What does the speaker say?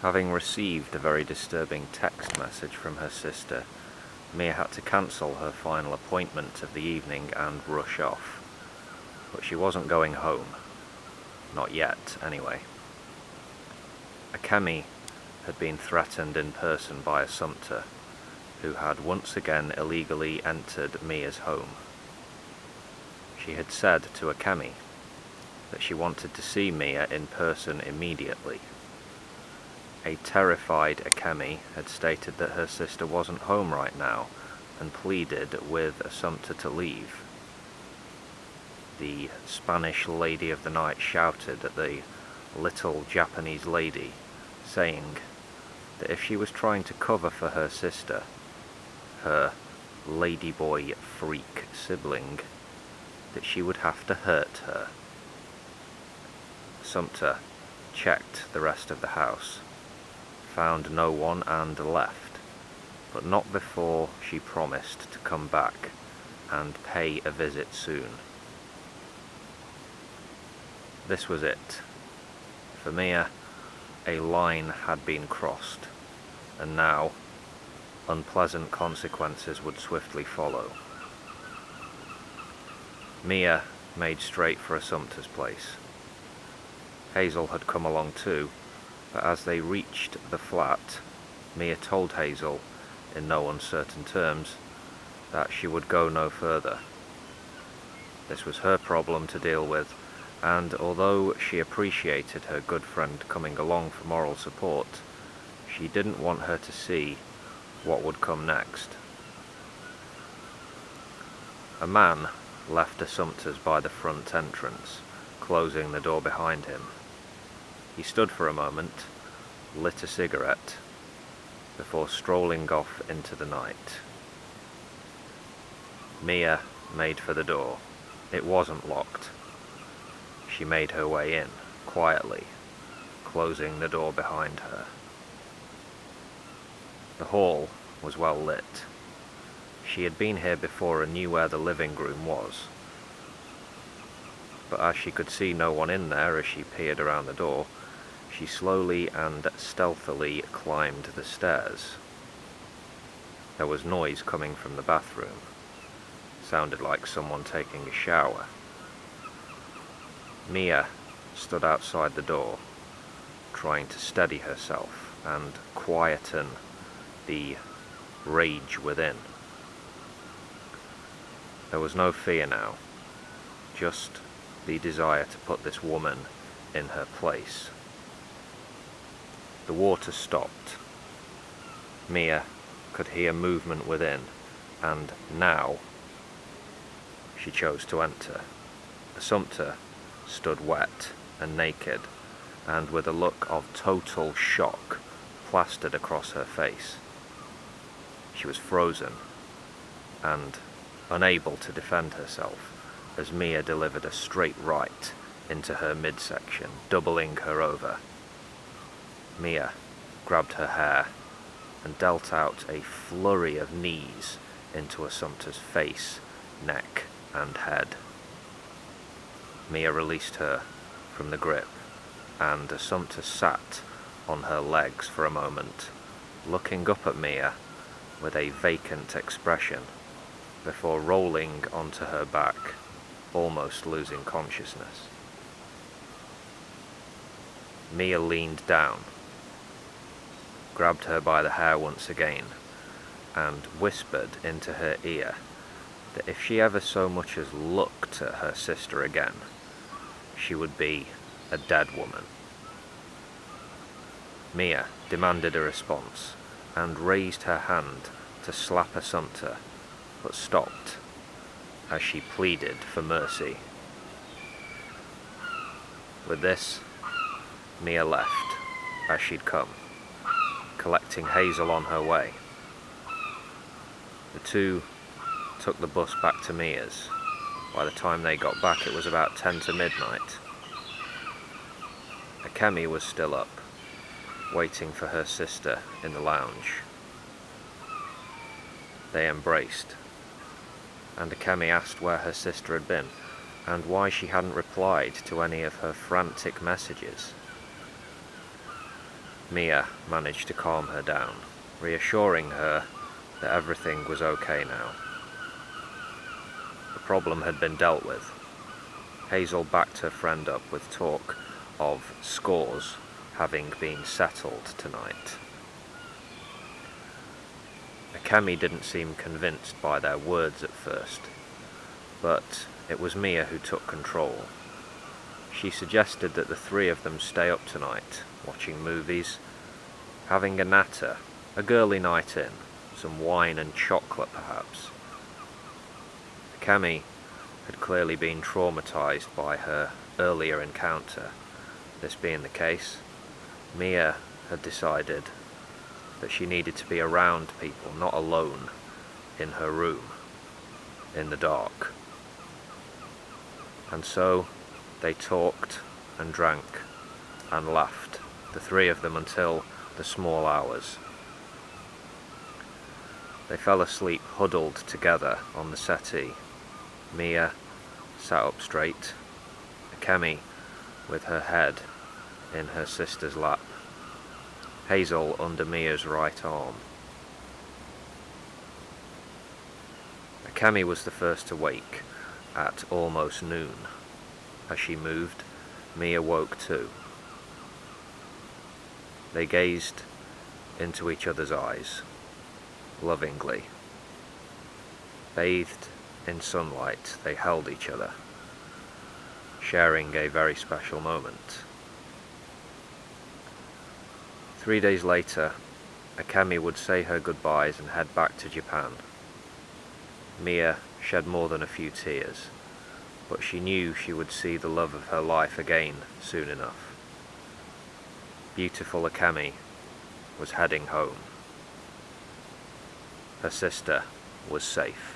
Having received a very disturbing text message from her sister, Mia had to cancel her final appointment of the evening and rush off. But she wasn't going home. Not yet, anyway. Akemi had been threatened in person by a sumpter, who had once again illegally entered Mia's home. She had said to Akemi that she wanted to see Mia in person immediately. A terrified Akemi had stated that her sister wasn't home right now and pleaded with a sumpter to leave. The Spanish lady of the night shouted at the little Japanese lady, saying that if she was trying to cover for her sister, her ladyboy freak sibling, that she would have to hurt her. Sumpter checked the rest of the house, found no one and left, but not before she promised to come back and pay a visit soon. This was it. For Mia, a line had been crossed, and now unpleasant consequences would swiftly follow. Mia made straight for a sumpter's place. Hazel had come along too, but as they reached the flat, Mia told Hazel, in no uncertain terms, that she would go no further. This was her problem to deal with, and although she appreciated her good friend coming along for moral support, she didn't want her to see what would come next. A man left the Sumpters by the front entrance, closing the door behind him. He stood for a moment, lit a cigarette, before strolling off into the night. Mia made for the door. It wasn't locked. She made her way in, quietly, closing the door behind her. The hall was well lit. She had been here before and knew where the living room was. But as she could see no one in there as she peered around the door, she slowly and stealthily climbed the stairs. There was noise coming from the bathroom. Sounded like someone taking a shower. Mia stood outside the door, trying to steady herself and quieten the rage within. There was no fear now, just the desire to put this woman in her place. The water stopped. Mia could hear movement within, and now she chose to enter. The sumpter stood wet and naked, and with a look of total shock plastered across her face. She was frozen and unable to defend herself as Mia delivered a straight right into her midsection, doubling her over. Mia grabbed her hair and dealt out a flurry of knees into Assumpta's face, neck, and head. Mia released her from the grip, and Assumpta sat on her legs for a moment, looking up at Mia with a vacant expression, before rolling onto her back, almost losing consciousness. Mia leaned down, grabbed her by the hair once again, and whispered into her ear that if she ever so much as looked at her sister again, she would be a dead woman. Mia demanded a response and raised her hand to slap Assumpta, but stopped as she pleaded for mercy. With this, Mia left as she'd come, collecting Hazel on her way. The two took the bus back to Mia's. By the time they got back, it was about 10 to midnight. Akemi was still up, waiting for her sister in the lounge. They embraced, and Akemi asked where her sister had been, and why she hadn't replied to any of her frantic messages. Mia managed to calm her down, reassuring her that everything was okay now. The problem had been dealt with. Hazel backed her friend up with talk of scores having been settled tonight. Akemi didn't seem convinced by their words at first, but it was Mia who took control. She suggested that the three of them stay up tonight, watching movies, having a natter, a girly night in, some wine and chocolate perhaps. Akemi had clearly been traumatized by her earlier encounter. This being the case, Mia had decided that she needed to be around people, not alone in her room, in the dark. And so they talked and drank and laughed, the three of them, until the small hours. They fell asleep huddled together on the settee. Mia sat up straight, Akemi with her head in her sister's lap, Hazel under Mia's right arm. Akemi was the first to wake at almost noon. As she moved, Mia woke too. They gazed into each other's eyes, lovingly. Bathed in sunlight, they held each other, sharing a very special moment. 3 days later, Akemi would say her goodbyes and head back to Japan. Mia shed more than a few tears, but she knew she would see the love of her life again soon enough. Beautiful Akemi was heading home. Her sister was safe.